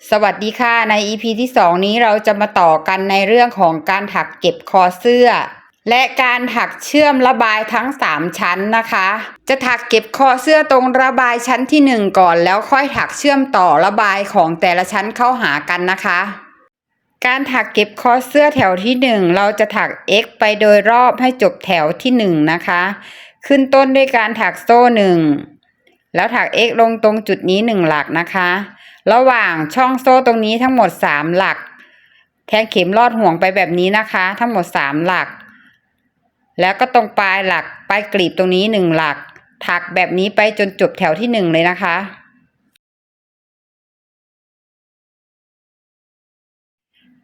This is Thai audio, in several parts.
สวัสดีค่ะใน EP ที่2นี้เราจะมาต่อกันในเรื่องของการถักเก็บคอเสื้อและการถักเชื่อมระบายทั้ง3ชั้นนะคะจะถักเก็บคอเสื้อตรงระบายชั้นที่1ก่อนแล้วค่อยถักเชื่อมต่อระบายของแต่ละชั้นเข้าหากันนะคะการถักเก็บคอเสื้อแถวที่1เราจะถัก X ไปโดยรอบให้จบแถวที่1นะคะขึ้นต้นด้วยการถักโซ่1แล้วถัก X ลงตรงจุดนี้1หลักนะคะระหว่างช่องโซ่ตรงนี้ทั้งหมด3หลักแทงเข็มลอดห่วงไปแบบนี้นะคะทั้งหมด3หลักแล้วก็ตรงปลายหลักปลายกลีบตรงนี้1หลักถักแบบนี้ไปจนจบแถวที่1เลยนะคะ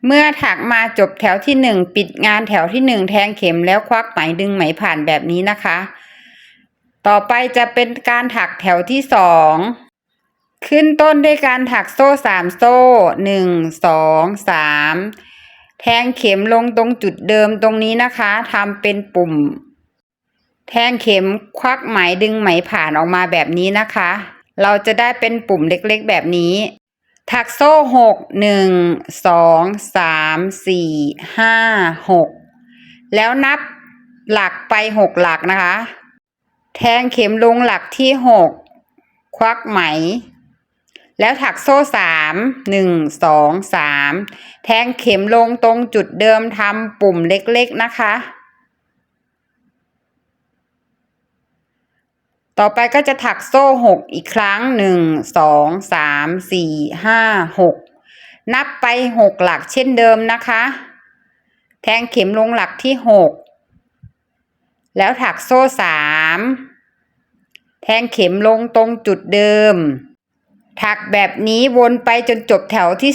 เมื่อถักมาจบแถวที่1ปิดงานแถวที่1แทงเข็มแล้วควักไหมดึงไหมผ่านแบบนี้นะคะต่อไปจะเป็นการถักแถวที่2ขึ้นต้นด้วยการถักโซ่3โซ่1 2 3แทงเข็มลงตรงจุดเดิมตรงนี้นะคะทำเป็นปุ่มแทงเข็มควักไหมดึงไหมผ่านออกมาแบบนี้นะคะเราจะได้เป็นปุ่มเล็กๆแบบนี้ถักโซ่6 1 2 3 4 5 6แล้วนับหลักไป6หลักนะคะแทงเข็มลงหลักที่6ควักไหมแล้วถักโซ่3 1 2 3แทงเข็มลงตรงจุดเดิมทำปุ่มเล็กๆนะคะต่อไปก็จะถักโซ่6อีกครั้ง1 2 3 4 5 6นับไป6หลักเช่นเดิมนะคะแทงเข็มลงหลักที่6แล้วถักโซ่3แทงเข็มลงตรงจุดเดิมถักแบบนี้วนไปจนจบแถวที่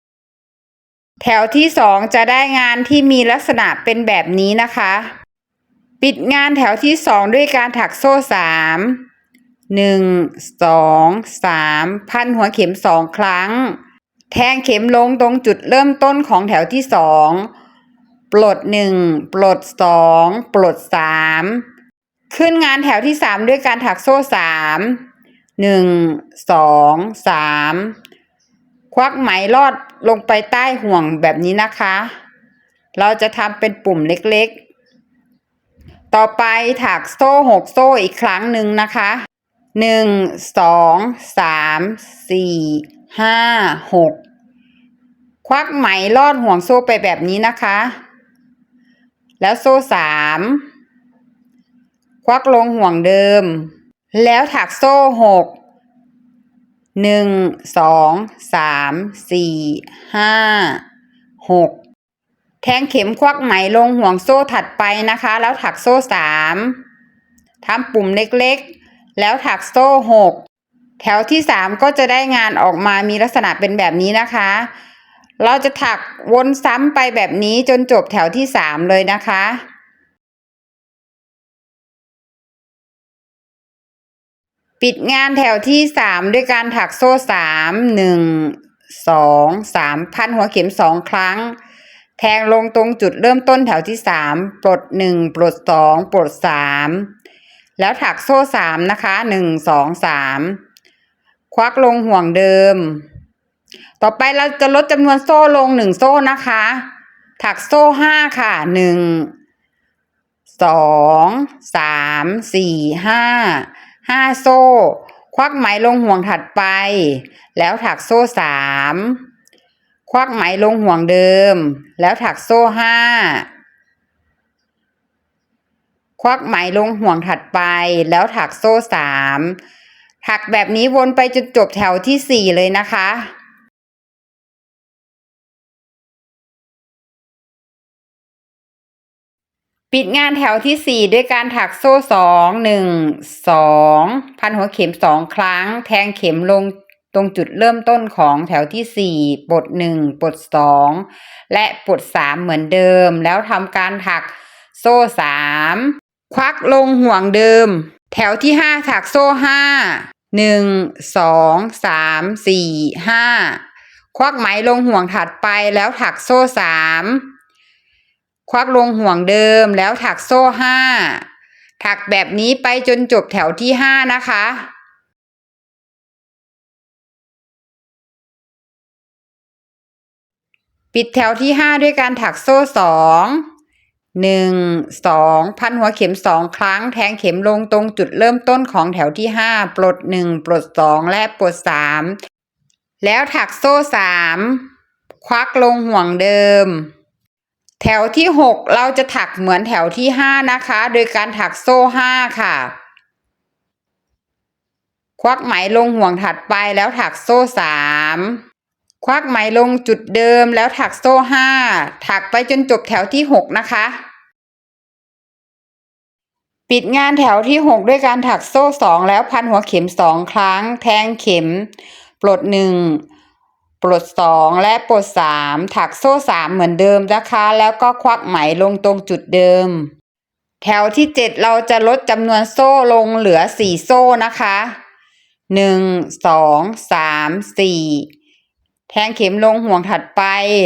2แถวที่2จะได้งานที่มีลักษณะเป็นแบบนี้นะคะปิดงานแถวที่2ด้วยการถักโซ่3 1 2 3พันหัวเข็ม2ครั้งแทงเข็มลงตรงจุดเริ่มต้นของแถวที่2ปลด1ปลด2ปลด3ขึ้นงานแถวที่3ด้วยการถักโซ่3 1 2 3ควักไหมลอดลงไปใต้ห่วงแบบนี้นะคะเราจะทำเป็นปุ่มเล็กๆต่อไปถักโซ่6โซ่อีกครั้งหนึ่งนะคะ1 2 3 4 5 6ควักไหมลอดห่วงโซ่ไปแบบนี้นะคะแล้วโซ่3ควักลงห่วงเดิมแล้วถักโซ่6 1 2 3 4 5 6แทงเข็มควักไหมลงห่วงโซ่ถัดไปนะคะแล้วถักโซ่3ทำปุ่มเล็กๆแล้วถักโซ่6แถวที่3ก็จะได้งานออกมามีลักษณะเป็นแบบนี้นะคะเราจะถักวนซ้ำไปแบบนี้จนจบแถวที่3เลยนะคะปิดงานแถวที่3ด้วยการถักโซ่3 1 2 3พันหัวเข็ม2ครั้งแทงลงตรงจุดเริ่มต้นแถวที่3ปลด1ปลด2ปลด3แล้วถักโซ่3นะคะ1 2 3ควักลงห่วงเดิมต่อไปเราจะลดจำนวนโซ่ลง1โซ่นะคะถักโซ่5ค่ะ1 2 3 4 5โซ่ควักไหมลงห่วงถัดไปแล้วถักโซ่3ควักไหมลงห่วงเดิมแล้วถักโซ่5ควักไหมลงห่วงถัดไปแล้วถักโซ่3ถักแบบนี้วนไปจนจบแถวที่4เลยนะคะปิดงานแถวที่4ด้วยการถักโซ่2 1 2พันหัวเข็ม2ครั้งแทงเข็มลงตรงจุดเริ่มต้นของแถวที่4ปลด1ปลด2และปลด3เหมือนเดิมแล้วทำการถักโซ่3ควักลงห่วงเดิมแถวที่5ถักโซ่5 1 2 3 4 5ควักไหมลงห่วงถัดไปแล้วถักโซ่3ควักลงห่วงเดิมแล้วถักโซ่5ถักแบบนี้ไปจนจบแถวที่5นะคะ ปิดแถวที่5ด้วยการถักโซ่2 1 2พันหัวเข็ม2ครั้งแทงเข็มลงตรงจุดเริ่มต้นของแถวที่5ปลด1ปลด2และปลด3แล้วถักโซ่3ควักลงห่วงเดิมแถวที่6เราจะถักเหมือนแถวที่5นะคะโดยการถักโซ่5ค่ะควักไหมลงห่วงถัดไปแล้วถักโซ่3ควักไหมลงจุดเดิมแล้วถักโซ่5ถักไปจนจบแถวที่6นะคะปิดงานแถวที่6ด้วยการถักโซ่2แล้วพันหัวเข็ม2ครั้งแทงเข็มปลด1ปลด2และปลด3ถักโซ่3เหมือนเดิมนะคะแล้วก็ควักไหมลงตรงจุดเดิมแถวที่7เราจะลดจำนวนโซ่ลงเหลือ4โซ่นะคะ1 2 3 4แทงเข็มลงห่วงถัดไป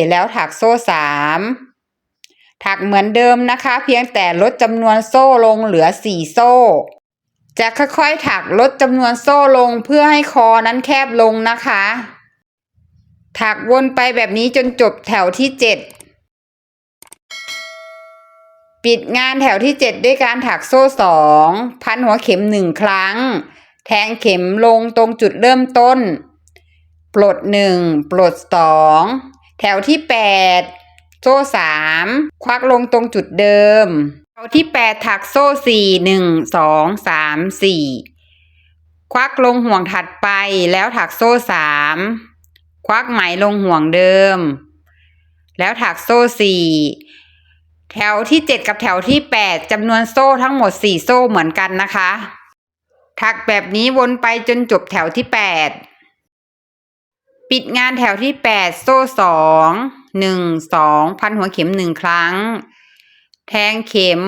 แล้วถักโซ่3ถักเหมือนเดิมนะคะเพียงแต่ลดจำนวนโซ่ลงเหลือ4โซ่จะค่อยๆถักลดจำนวนโซ่ลงเพื่อให้คอนั้นแคบลงนะคะถักวนไปแบบนี้จนจบแถวที่7ปิดงานแถวที่7ด้วยการถักโซ่2พันหัวเข็ม1ครั้งแทงเข็มลงตรงจุดเริ่มต้นปลด1ปลด2แถวที่8โซ่3ควักลงตรงจุดเดิมแถวที่8ถักโซ่4 1 2 3 4ควักลงห่วงถัดไปแล้วถักโซ่3ควักไหมลงห่วงเดิมแล้วถักโซ่4แถวที่7กับแถวที่8จำนวนโซ่ทั้งหมด4โซ่เหมือนกันนะคะถักแบบนี้วนไปจนจบแถวที่8ปิดงานแถวที่8โซ่2 1 2พันหัวเข็ม1ครั้งแทงเข็ม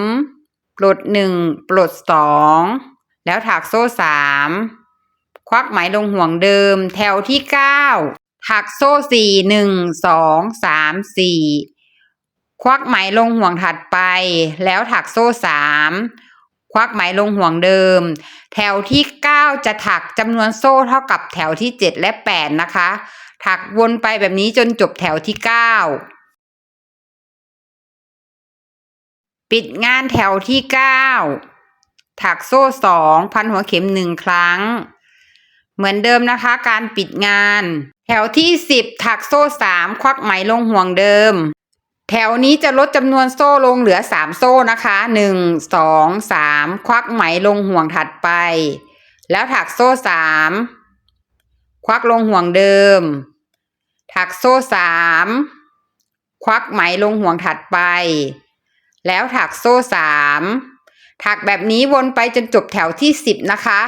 ปลด1ปลด2แล้วถักโซ่3ควักไหมลงห่วงเดิมแถวที่9ถักโซ่4 1 2 3 4ควักไหมลงห่วงถัดไปแล้วถักโซ่3ควักไหมลงห่วงเดิมแถวที่9จะถักจำนวนโซ่เท่ากับแถวที่7และ8นะคะถักวนไปแบบนี้จนจบแถวที่9ปิดงานแถวที่9ถักโซ่2พันหัวเข็ม1ครั้งเหมือนเดิมนะคะการปิดงานแถวที่10ถักโซ่3ควักไหมลงห่วงเดิมแถวนี้จะลดจำนวนโซ่ลงเหลือ3โซ่นะคะ1 2 3ควักไหมลงห่วงถัดไปแล้วถักโซ่3ควักลงห่วงเดิมถักโซ่3ควักไหมลงห่วงถัดไปแล้วถักโซ่3ถักแบบนี้วนไปจนจบแถวที่10นะคะ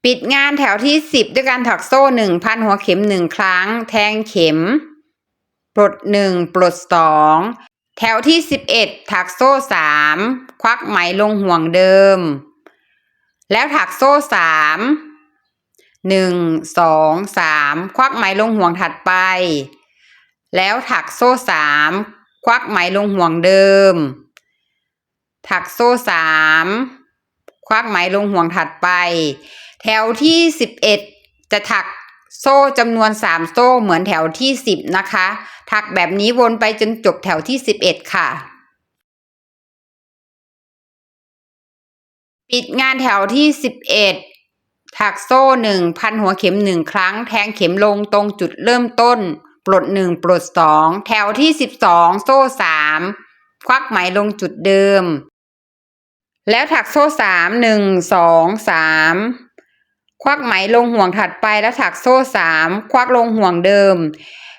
ปิดงานแถวที่10ด้วยการถักโซ่1พันหัวเข็ม1ครั้งแทงเข็มปลด1ปลด2แถวที่11ถักโซ่3ควักไหมลงห่วงเดิมแล้วถักโซ่3 1 2 3ควักไหมลงห่วงถัดไปแล้วถักโซ่3ควักไหมลงห่วงเดิมถักโซ่3ควักไหมลงห่วงถัดไปแถวที่11จะถักโซ่จำนวน3โซ่เหมือนแถวที่10นะคะถักแบบนี้วนไปจนจบแถวที่11ค่ะปิดงานแถวที่11ถักโซ่1พันหัวเข็ม1ครั้งแทงเข็มลงตรงจุดเริ่มต้นปลด1ปลด2แถวที่12โซ่3ควักไหมลงจุดเดิมแล้วถักโซ่3 1 2 3ควักไหมลงห่วงถัดไปแล้วถักโซ่3ควักลงห่วงเดิม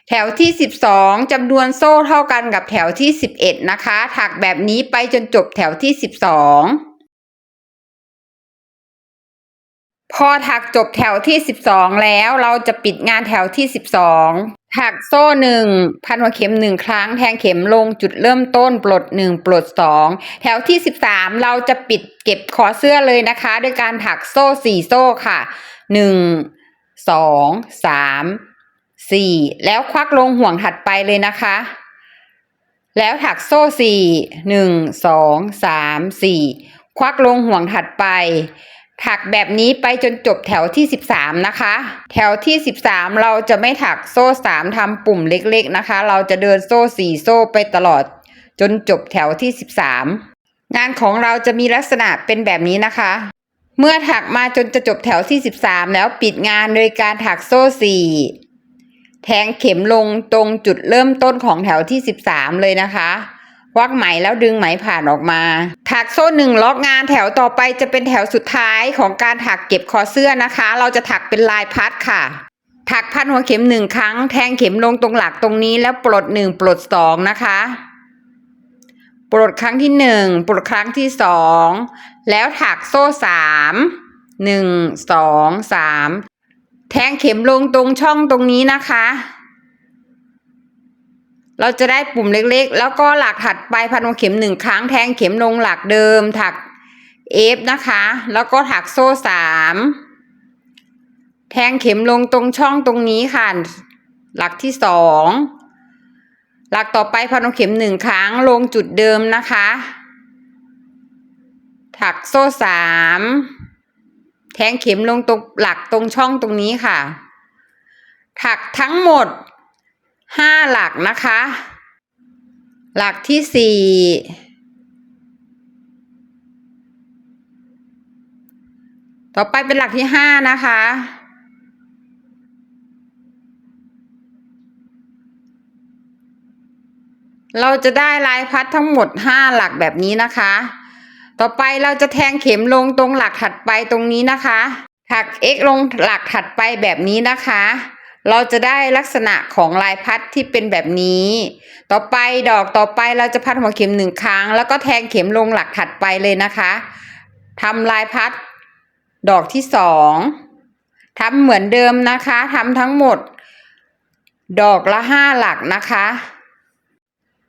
แถวที่12จำนวนโซ่เท่ากันกับแถวที่11นะคะถักแบบนี้ไปจนจบแถวที่12พอถักจบแถวที่12แล้วเราจะปิดงานแถวที่12ถักโซ่1พันหัวเข็ม1ครั้งแทงเข็มลงจุดเริ่มต้นปลด1ปลด2แถวที่13เราจะปิดเก็บคอเสื้อเลยนะคะด้วยการถักโซ่4โซ่ค่ะ1 2 3 4แล้วควักลงห่วงถัดไปเลยนะคะแล้วถักโซ่4 1 2 3 4ควักลงห่วงถัดไป ถักแบบนี้ไปจนจบแถวที่13นะคะแถวที่13เราจะไม่ถักโซ่3ทำปุ่มเล็กๆนะคะเราจะเดินโซ่4โซ่ไปตลอดจนจบแถวที่13งานของเราจะมีลักษณะเป็นแบบนี้นะคะเมื่อถักมาจนจะจบแถวที่13แล้วปิดงานโดยการถักโซ่4แทงเข็มลงตรงจุดเริ่มต้นของแถวที่13เลยนะคะควักไหมแล้วดึงไหมผ่านออกมาถักโซ่1ล็อกงานแถวต่อไปจะเป็นแถวสุดท้ายของการถักเก็บคอเสื้อนะคะเราจะถักเป็นลายพัดค่ะถักพันหัวเข็ม1ครั้งแทงเข็มลงตรงหลักตรงนี้แล้วปลด1ปลด2นะคะปลดครั้งที่1ปลดครั้งที่2แล้วถักโซ่3 1 2 3แทงเข็มลงตรงช่องตรงนี้นะคะเราจะได้ปุ่มเล็กๆแล้วก็หลักถัดไปพันหัวเข็ม1ครั้งแทงเข็มลงหลักเดิมถักFนะคะแล้วก็ถักโซ่3แทงเข็มลงตรงช่องตรงนี้ค่ะหลักที่2หลักต่อไปพันหัวเข็ม1ครั้งลงจุดเดิมนะคะถักโซ่3แทงเข็มลงตรงหลักตรงช่องตรงนี้ค่ะถักทั้งหมด5หลักนะคะหลักที่4ต่อไปเป็นหลักที่5นะคะเราจะได้ลายพัดทั้งหมด5หลักแบบนี้นะคะต่อไปเราจะแทงเข็มลงตรงหลักถัดไปตรงนี้นะคะถัก X ลงหลักถัดไปแบบนี้นะคะเราจะได้ลักษณะของลายพัดที่เป็นแบบนี้ต่อไปดอกต่อไปเราจะพัดหัวเข็ม1ครั้งแล้วก็แทงเข็มลงหลักถัดไปเลยนะคะทำลายพัดดอกที่2ทำเหมือนเดิมนะคะทำทั้งหมดดอกละ5หลักนะคะ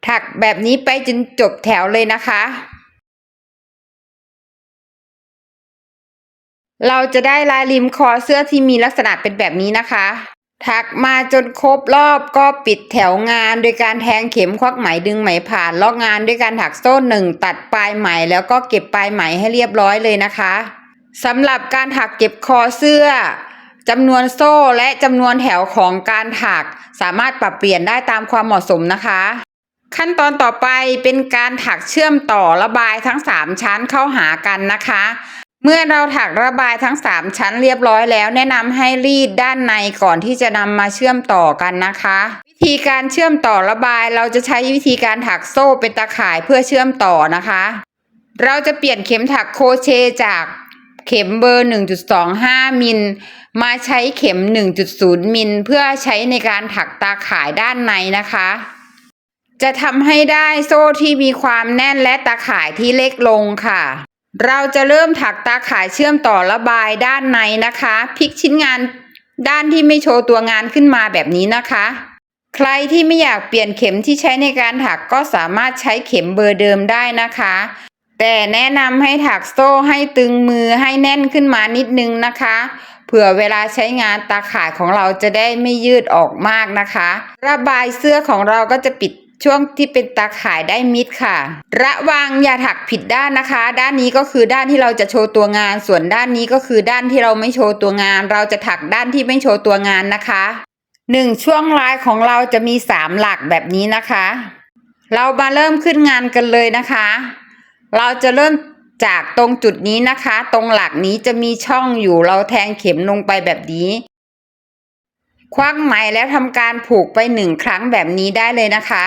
ถักแบบนี้ไปจนจบแถวเลยนะคะเราจะได้ลายริมคอเสื้อที่มีลักษณะเป็นแบบนี้นะคะถักมาจนครบรอบก็ปิดแถวงานโดยการแทงเข็มควักไหมดึงไหมผ่านล็อกงานด้วยการถักโซ่1ตัดปลายไหมแล้วก็เก็บปลายไหมให้เรียบร้อยเลยนะคะสำหรับการถักเก็บคอเสื้อจำนวนโซ่และจำนวนแถวของการถักสามารถปรับเปลี่ยนได้ตามความเหมาะสมนะคะขั้นตอนต่อไปเป็นการถักเชื่อมต่อระบายทั้ง3ชั้นเข้าหากันนะคะเมื่อเราถักระบายทั้ง3ชั้นเรียบร้อยแล้วแนะนำให้รีดด้านในก่อนที่จะนำมาเชื่อมต่อกันนะคะวิธีการเชื่อมต่อระบายเราจะใช้วิธีการถักโซ่เป็นตาข่ายเพื่อเชื่อมต่อนะคะเราจะเปลี่ยนเข็มถักโครเชต์จากเข็มเบอร์ 1.25 มิลมาใช้เข็ม 1.0 มิลเพื่อใช้ในการถักตาข่ายด้านในนะคะจะทำให้ได้โซ่ที่มีความแน่นและตาข่ายที่เล็กลงค่ะเราจะเริ่มถักตาข่ายเชื่อมต่อระบายด้านในนะคะพลิกชิ้นงานด้านที่ไม่โชว์ตัวงานขึ้นมาแบบนี้นะคะใครที่ไม่อยากเปลี่ยนเข็มที่ใช้ในการถักก็สามารถใช้เข็มเบอร์เดิมได้นะคะแต่แนะนำให้ถักโซ่ให้ตึงมือให้แน่นขึ้นมานิดนึงนะคะเผื่อเวลาใช้งานตาข่ายของเราจะได้ไม่ยืดออกมากนะคะระบายเสื้อของเราก็จะปิดช่วงที่เป็นตาข่ายได้มิดค่ะระวังอย่าถักผิดด้านนะคะด้านนี้ก็คือด้านที่เราจะโชว์ตัวงานส่วนด้านนี้ก็คือด้านที่เราไม่โชว์ตัวงานเราจะถักด้านที่ไม่โชว์ตัวงานนะคะช่วงลายของเราจะมี3หลักแบบนี้นะคะเรามาเริ่มขึ้นงานกันเลยนะคะเราจะเริ่มจากตรงจุดนี้นะคะตรงหลักนี้จะมีช่องอยู่เราแทงเข็มลงไปแบบนี้ควักไหมแล้วทำการผูกไป1ครั้งแบบนี้ได้เลยนะคะ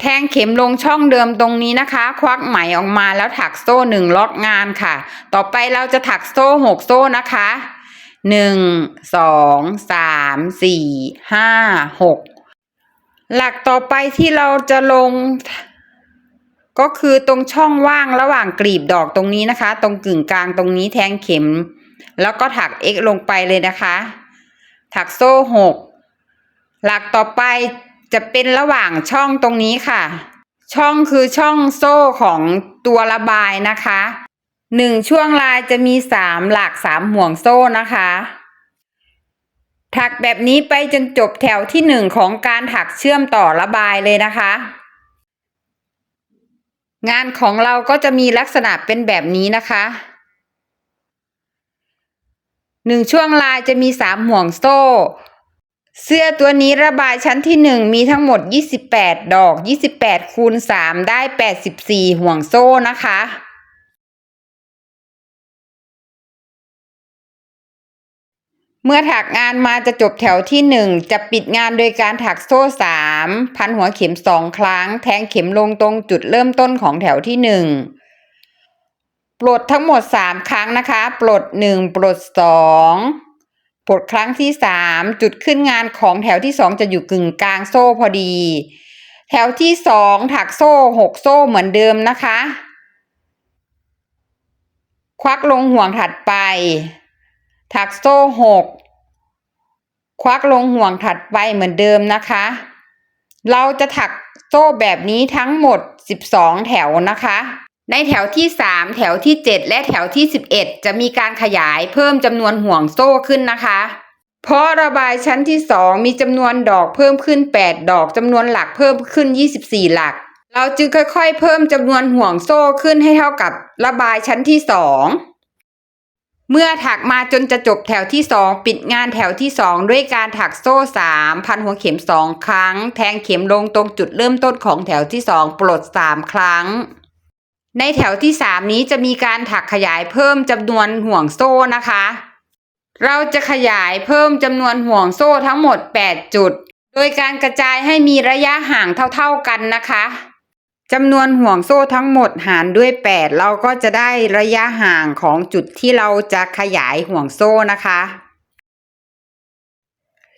แทงเข็มลงช่องเดิมตรงนี้นะคะควักไหมออกมาแล้วถักโซ่1ล็อกงานค่ะต่อไปเราจะถักโซ่6โซ่นะคะ1 2 3 4 5 6หลักต่อไปที่เราจะลงก็คือตรงช่องว่างระหว่างกลีบดอกตรงนี้นะคะตรงกึ่งกลางตรงนี้แทงเข็มแล้วก็ถัก X ลงไปเลยนะคะถักโซ่6หลักต่อไปจะเป็นระหว่างช่องตรงนี้ค่ะช่องคือช่องโซ่ของตัวระบายนะคะช่วงลายจะมี3หลัก3ห่วงโซ่นะคะถักแบบนี้ไปจนจบแถวที่1ของการถักเชื่อมต่อระบายเลยนะคะ งานของเราก็จะมีลักษณะเป็นแบบนี้นะคะ1ช่วงลายจะมี3ห่วงโซ่เสื้อตัวนี้ระบายชั้นที่1มีทั้งหมด28ดอก28คูณ3ได้84ห่วงโซ่นะคะเมื่อถักงานมาจะจบแถวที่1จะปิดงานโดยการถักโซ่3พันหัวเข็ม2ครั้งแทงเข็มลงตรงจุดเริ่มต้นของแถวที่1ปลดทั้งหมด3ครั้งนะคะปลด1ปลด2ปลดครั้งที่3จุดขึ้นงานของแถวที่2จะอยู่กึ่งกลางโซ่พอดีแถวที่2ถักโซ่6โซ่เหมือนเดิมนะคะควักลงห่วงถัดไปถักโซ่6ควักลงห่วงถัดไปเหมือนเดิมนะคะเราจะถักโซ่แบบนี้ทั้งหมด12แถวนะคะในแถวที่3แถวที่7และแถวที่11จะมีการขยายเพิ่มจำนวนห่วงโซ่ขึ้นนะคะเพราะระบายชั้นที่2มีจำนวนดอกเพิ่มขึ้น8ดอกจำนวนหลักเพิ่มขึ้น24หลักเราจึงค่อยๆเพิ่มจำนวนห่วงโซ่ขึ้นให้เท่ากับระบายชั้นที่2เมื่อถักมาจนจะจบแถวที่2ปิดงานแถวที่2ด้วยการถักโซ่3พันหัวเข็ม2ครั้งแทงเข็มลงตรงจุดเริ่มต้นของแถวที่2ปลด3ครั้งในแถวที่3นี้จะมีการถักขยายเพิ่มจำนวนห่วงโซ่นะคะเราจะขยายเพิ่มจำนวนห่วงโซ่ทั้งหมด8จุดโดยการกระจายให้มีระยะห่างเท่าๆกันนะคะจำนวนห่วงโซ่ทั้งหมดหารด้วย8เราก็จะได้ระยะห่างของจุดที่เราจะขยายห่วงโซ่นะคะ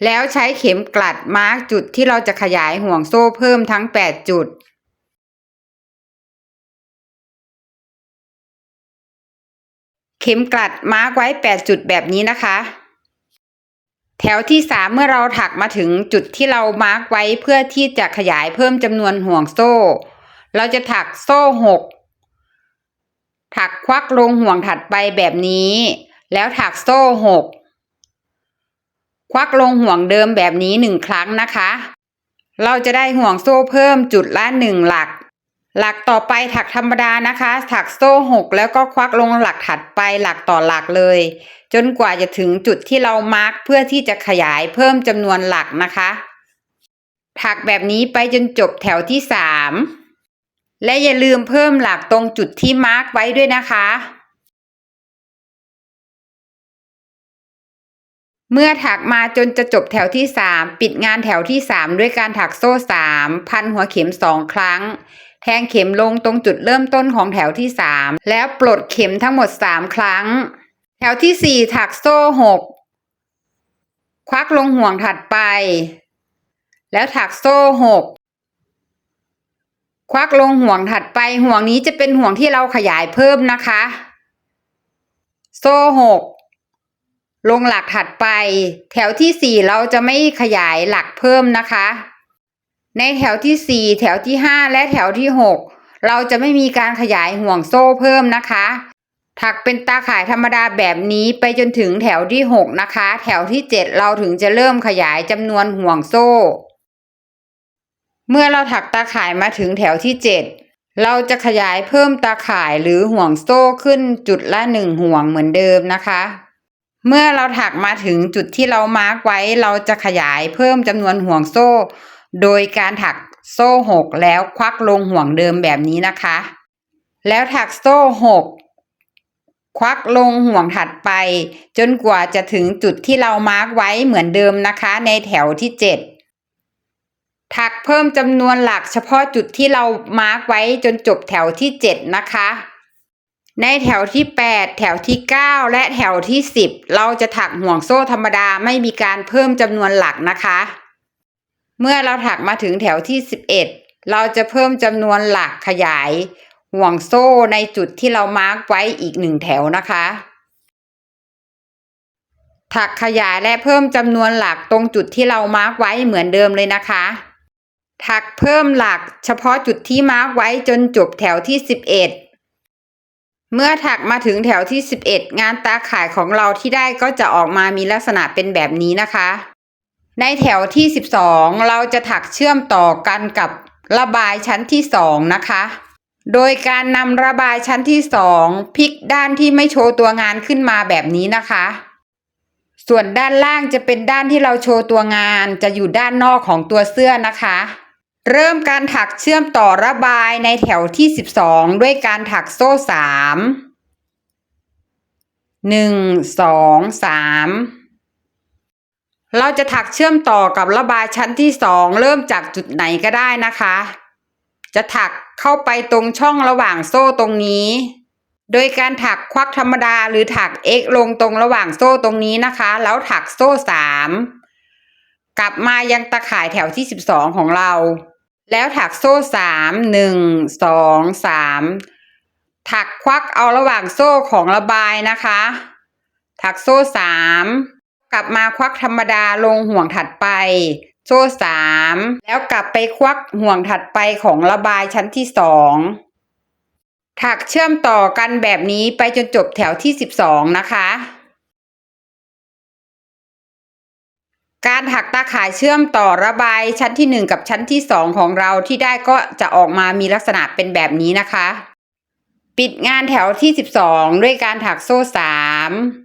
แล้วใช้เข็มกลัดมาร์กจุดที่เราจะขยายห่วงโซ่เพิ่มทั้ง8จุดเข็มกลัดมาร์กไว้8จุดแบบนี้นะคะแถวที่3เมื่อเราถักมาถึงจุดที่เรามาร์กไว้เพื่อที่จะขยายเพิ่มจำนวนห่วงโซ่เราจะถักโซ่6ถักควักลงห่วงถัดไปแบบนี้แล้วถักโซ่6ควักลงห่วงเดิมแบบนี้1ครั้งนะคะเราจะได้ห่วงโซ่เพิ่มจุดละ1หลักต่อไปถักธรรมดานะคะถักโซ่6แล้วก็ควักลงหลักถัดไปหลักต่อหลักเลยจนกว่าจะถึงจุดที่เรามาร์กเพื่อที่จะขยายเพิ่มจำนวนหลักนะคะถักแบบนี้ไปจนจบแถวที่3และอย่าลืมเพิ่มหลักตรงจุดที่มาร์กไว้ด้วยนะคะเมื่อถักมาจนจะจบแถวที่3ปิดงานแถวที่3ด้วยการถักโซ่3พันหัวเข็ม2ครั้งแทงเข็มลงตรงจุดเริ่มต้นของแถวที่3แล้วปลดเข็มทั้งหมด3ครั้งแถวที่4ถักโซ่6ควักลงห่วงถัดไปแล้วถักโซ่6ควักลงห่วงถัดไปห่วงนี้จะเป็นห่วงที่เราขยายเพิ่มนะคะโซ่6ลงหลักถัดไปแถวที่4เราจะไม่ขยายหลักเพิ่มนะคะในแถวที่4แถวที่5และแถวที่6เราจะไม่มีการขยายห่วงโซ่เพิ่มนะคะถักเป็นตาข่ายธรรมดาแบบนี้ไปจนถึงแถวที่6นะคะแถวที่7เราถึงจะเริ่มขยายจำนวนห่วงโซ่เมื่อเราถักตาข่ายมาถึงแถวที่7เราจะขยายเพิ่มตาข่ายหรือห่วงโซ่ขึ้นจุดละ1ห่วงเหมือนเดิมนะคะเมื่อเราถักมาถึงจุดที่เรามาร์กไว้เราจะขยายเพิ่มจำนวนห่วงโซ่โดยการถักโซ่6แล้วควักลงห่วงเดิมแบบนี้นะคะแล้วถักโซ่6ควักลงห่วงถัดไปจนกว่าจะถึงจุดที่เรามาร์กไว้เหมือนเดิมนะคะในแถวที่7ถักเพิ่มจำนวนหลักเฉพาะจุดที่เรามาร์กไว้จนจบแถวที่7นะคะในแถวที่8แถวที่9และแถวที่10เราจะถักห่วงโซ่ธรรมดาไม่มีการเพิ่มจำนวนหลักนะคะเมื่อเราถักมาถึงแถวที่11เราจะเพิ่มจำนวนหลักขยายห่วงโซ่ในจุดที่เรามาร์กไว้อีก1แถวนะคะถักขยายและเพิ่มจำนวนหลักตรงจุดที่เรามาร์กไว้เหมือนเดิมเลยนะคะถักเพิ่มหลักเฉพาะจุดที่มาร์กไว้จนจบแถวที่11เมื่อถักมาถึงแถวที่11งานตาข่ายของเราที่ได้ก็จะออกมามีลักษณะเป็นแบบนี้นะคะในแถวที่12เราจะถักเชื่อมต่อกันกับระบายชั้นที่2นะคะ โดยการนำระบายชั้นที่2พลิกด้านที่ไม่โชว์ตัวงานขึ้นมาแบบนี้นะคะส่วนด้านล่างจะเป็นด้านที่เราโชว์ตัวงานจะอยู่ด้านนอกของตัวเสื้อนะคะเริ่มการถักเชื่อมต่อระบายในแถวที่12ด้วยการถักโซ่3 1 2 3เราจะถักเชื่อมต่อกับระบายชั้นที่2เริ่มจากจุดไหนก็ได้นะคะจะถักเข้าไปตรงช่องระหว่างโซ่ตรงนี้โดยการถักควักธรรมดาหรือถัก X ลงตรงระหว่างโซ่ตรงนี้นะคะแล้วถักโซ่3กลับมายังตะข่ายแถวที่12ของเราแล้วถักโซ่3 1 2 3ถักควักเอาระหว่างโซ่ของระบายนะคะถักโซ่3กลับมาควักธรรมดาลงห่วงถัดไปโซ่3แล้วกลับไปควักห่วงถัดไปของระบายชั้นที่2ถักเชื่อมต่อกันแบบนี้ไปจนจบแถวที่12นะคะการถักตาข่ายเชื่อมต่อระบายชั้นที่1กับชั้นที่2ของเราที่ได้ก็จะออกมามีลักษณะเป็นแบบนี้นะคะปิดงานแถวที่12ด้วยการถักโซ่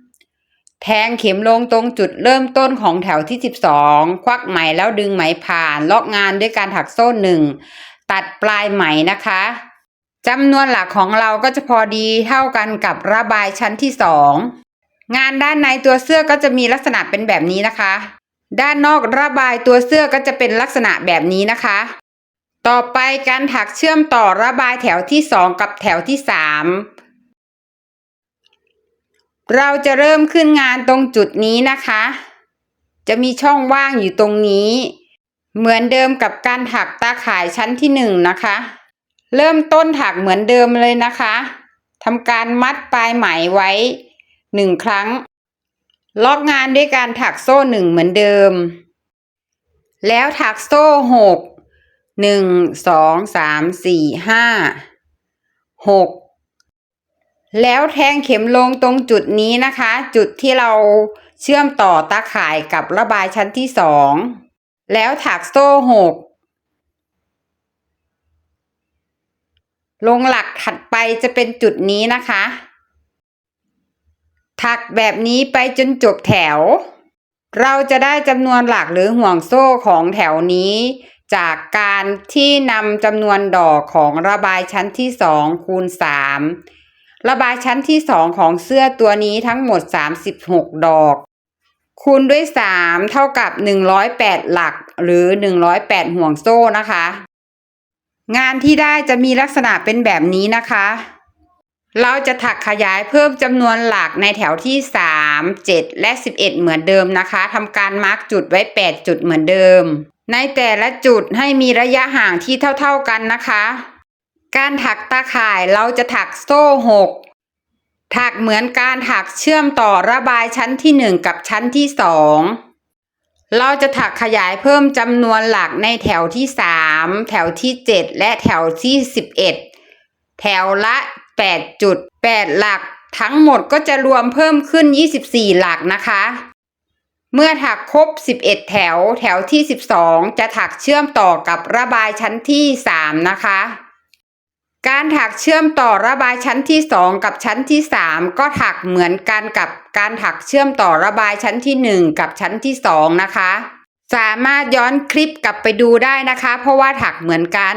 3แทงเข็มลงตรงจุดเริ่มต้นของแถวที่12ควักไหมแล้วดึงไหมผ่านล็อกงานด้วยการถักโซ่1ตัดปลายไหมนะคะจำนวนหลักของเราก็จะพอดีเท่ากันกับระบายชั้นที่2งานด้านในตัวเสื้อก็จะมีลักษณะเป็นแบบนี้นะคะด้านนอกระบายตัวเสื้อก็จะเป็นลักษณะแบบนี้นะคะต่อไปการถักเชื่อมต่อระบายแถวที่2กับแถวที่3เราจะเริ่มขึ้นงานตรงจุดนี้นะคะจะมีช่องว่างอยู่ตรงนี้เหมือนเดิมกับการถักตาข่ายชั้นที่1นะคะเริ่มต้นถักเหมือนเดิมเลยนะคะทำการมัดปลายไหมไว้1ครั้งล็อกงานด้วยการถักโซ่1เหมือนเดิมแล้วถักโซ่6 1 2 3 4 5 6แล้วแทงเข็มลงตรงจุดนี้นะคะจุดที่เราเชื่อมต่อตาข่ายกับระบายชั้นที่2แล้วถักโซ่6ลงหลักถัดไปจะเป็นจุดนี้นะคะถักแบบนี้ไปจนจบแถวเราจะได้จำนวนหลักหรือห่วงโซ่ของแถวนี้จากการที่นำจำนวนดอกของระบายชั้นที่2คูณ3ระบายชั้นที่2ของเสื้อตัวนี้ทั้งหมด36ดอกคูณด้วย3เท่ากับ108หลักหรือ108ห่วงโซ่นะคะงานที่ได้จะมีลักษณะเป็นแบบนี้นะคะเราจะถักขยายเพิ่มจำนวนหลักในแถวที่3 7และ11เหมือนเดิมนะคะทำการมาร์กจุดไว้8จุดเหมือนเดิมในแต่ละจุดให้มีระยะห่างที่เท่าๆกันนะคะการถักตาข่ายเราจะถักโซ่6ถักเหมือนการถักเชื่อมต่อระบายชั้นที่1กับชั้นที่2เราจะถักขยายเพิ่มจำนวนหลักในแถวที่3แถวที่7และแถวที่11แถวละ8จุด8หลักทั้งหมดก็จะรวมเพิ่มขึ้น24หลักนะคะเมื่อถักครบ11แถวแถวที่12จะถักเชื่อมต่อกับระบายชั้นที่3นะคะการถักเชื่อมต่อระบายชั้นที่2กับชั้นที่3ก็ถักเหมือนกันกับการถักเชื่อมต่อระบายชั้นที่1กับชั้นที่2นะคะสามารถย้อนคลิปกลับไปดูได้นะคะเพราะว่าถักเหมือนกัน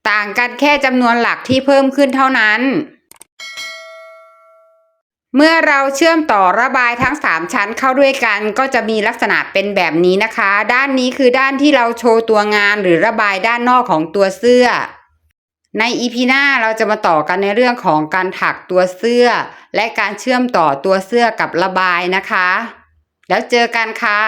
ต่างกันแค่จำนวนหลักที่เพิ่มขึ้นเท่านั้นเมื่อเราเชื่อมต่อระบายทั้ง3ชั้นเข้าด้วยกันก็จะมีลักษณะเป็นแบบนี้นะคะด้านนี้คือด้านที่เราโชว์ตัวงานหรือระบายด้านนอกของตัวเสื้อใน EP หน้าเราจะมาต่อกันในเรื่องของการถักตัวเสื้อและการเชื่อมต่อตัวเสื้อกับระบายนะคะแล้วเจอกันค่ะ